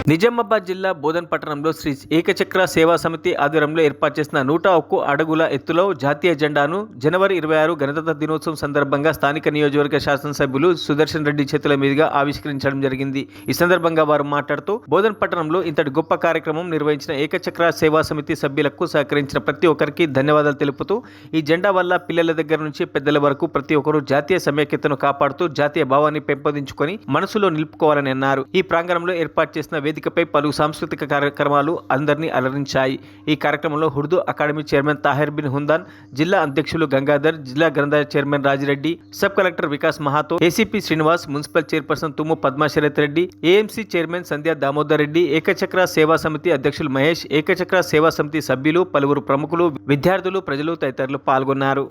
నిజామాబాద్ జిల్లా బోధన్ పట్టణంలో శ్రీ ఏకచక్ర సేవా సమితి ఆధ్వర్యంలో ఏర్పాటు చేసిన 101 అడుగుల ఎత్తులో జాతీయ జెండాను జనవరి 26 గణతంత్ర దినోత్సవం సందర్భంగా స్థానిక నియోజకవర్గ శాసనసభ్యులు సుదర్శన్ రెడ్డి చేతుల మీదుగా ఆవిష్కరించడం జరిగింది. ఈ సందర్భంగా వారు మాట్లాడుతూ బోధన్ పట్టణంలో ఇంతటి గొప్ప కార్యక్రమం నిర్వహించిన ఏకచక్ర సేవా సమితి సభ్యులకు సహకరించిన ప్రతి ఒక్కరికి ధన్యవాదాలు తెలుపుతూ ఈ జెండా వల్ల పిల్లల దగ్గర నుంచి పెద్దల వరకు ప్రతి ఒక్కరూ జాతీయ సమైక్యతను కాపాడుతూ జాతీయ భావాన్ని పెంపొందించుకొని మనసులో నిలుపుకోవాలని అన్నారు. ఈ ప్రాంగణంలో ఏర్పాటు చేసిన వేదికపై పలు సాంస్కృతిక కార్యక్రమాలు అందరినీ అలరించాయి. ఈ కార్యక్రమంలో ఉర్దూ అకాడమీ చైర్మన్ తాహిర్ బిన్ హుందాన్, జిల్లా అధ్యక్షులు గంగాధర్, జిల్లా గ్రంథాలయ chairman Rajireddy, sub collector Vikas Mahato, ACP Srinivas, municipal chairperson Thummu Padmasharath Reddy, AMC chairman Sandhya Damodar Reddy, Ekachakra Seva Samiti అధ్యక్షులు మహేష్, ఏకచక్ర సేవా సమితి సభ్యులు, పలువురు ప్రముఖులు, విద్యార్థులు, ప్రజలు తదితరులు పాల్గొన్నారు.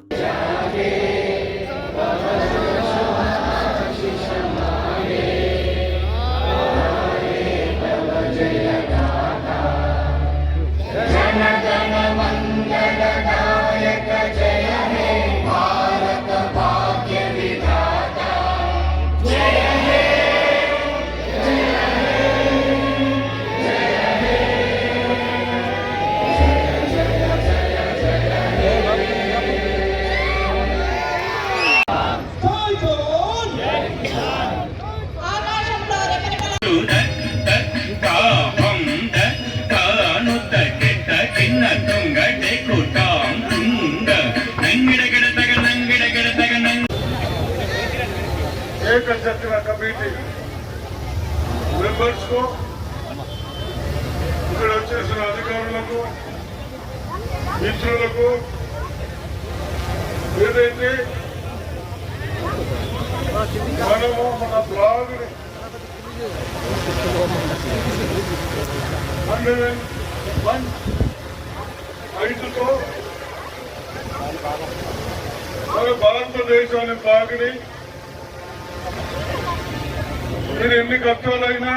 ఏకచక్ర కమిటీ మెంబర్స్ కు, ఇక్కడ వచ్చేసిన అధికారులకు, మిత్రులకు, ఏదైతే మనము మన బ్లాగ్ 101 మన భారతదేశాన్ని బ్లాగ్ని మీరు ఎన్ని కష్టాలైనా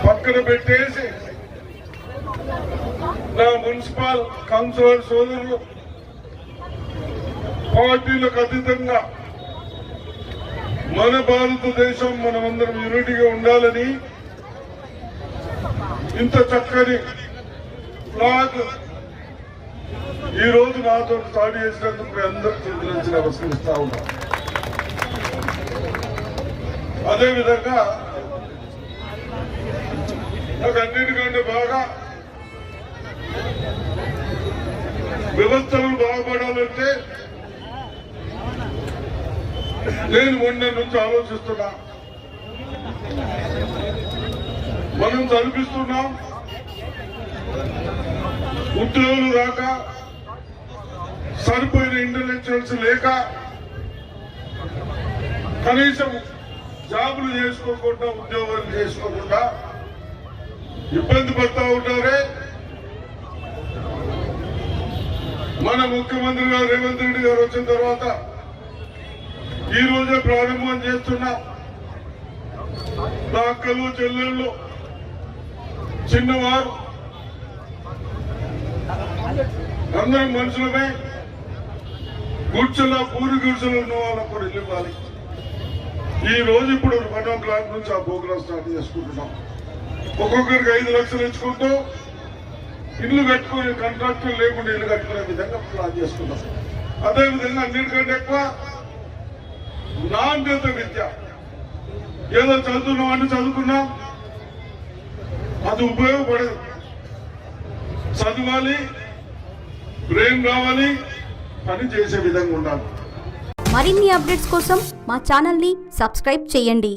పక్కన పెట్టేసి నా మున్సిపల్ కౌన్సిలర్ సోదరులు పార్టీలకు అతీతంగా మన భారతదేశం మనమందరం యూనిటీగా ఉండాలని ఇంత చక్కని ఫ్లాగ్ ఈ రోజు నాతో స్టార్ట్ చేసినందుకు మీ అందరూ చేతులెత్తి నమస్కరిస్తా ఉన్నాను. అదేవిధంగా నాకు అన్నిటికంటే బాగా వ్యవస్థలు బాగుపడాలంటే నేను మొన్న నుంచి ఆలోచిస్తున్నా. మనం చదివిస్తున్నాం, ఉద్యోగులు రాక, సరిపోయిన ఇంటెలెక్చువల్స్ లేక, కనీసం జాబులు చేసుకోకుండా, ఉద్యోగాలు చేసుకోకుండా ఇబ్బంది పడతా ఉంటారే. మన ముఖ్యమంత్రి గారు రేవంత్ రెడ్డి గారు వచ్చిన తర్వాత ఈ రోజే ప్రారంభం చేస్తున్నా. నా అక్కలు, చెల్లెళ్ళు, చిన్నవారు అందరం మనుషులమే. గుడ్చలో పూరి గుడ్చలో ఉన్న వాళ్ళకు కూడా ఇవ్వాలి. ఈ రోజు ఇప్పుడు 1 o'clock నుంచి ఆ ప్రోగ్రాం స్టార్ట్ చేసుకుంటున్నాం. ఒక్కొక్కరికి 5 లక్షలు ఇచ్చుకుంటూ ఇల్లు కట్టుకునే కాంట్రాక్టులు లేకుండా ఇల్లు కట్టుకునే విధంగా ప్లాన్ చేసుకున్నాం. అదేవిధంగా అన్నిటికంటే ఎక్కువ నాణ్యత విద్య. ఏదో చదువుతున్నాం అంటే చదువుకున్నాం, అది ఉపయోగపడదు. చదవాలి, బ్రెయిన్ రావాలి, పని చేసే విధంగా ఉండాలి. మరిన్ని అప్డేట్స్ కోసం మా ఛానల్ని సబ్స్క్రైబ్ చేయండి.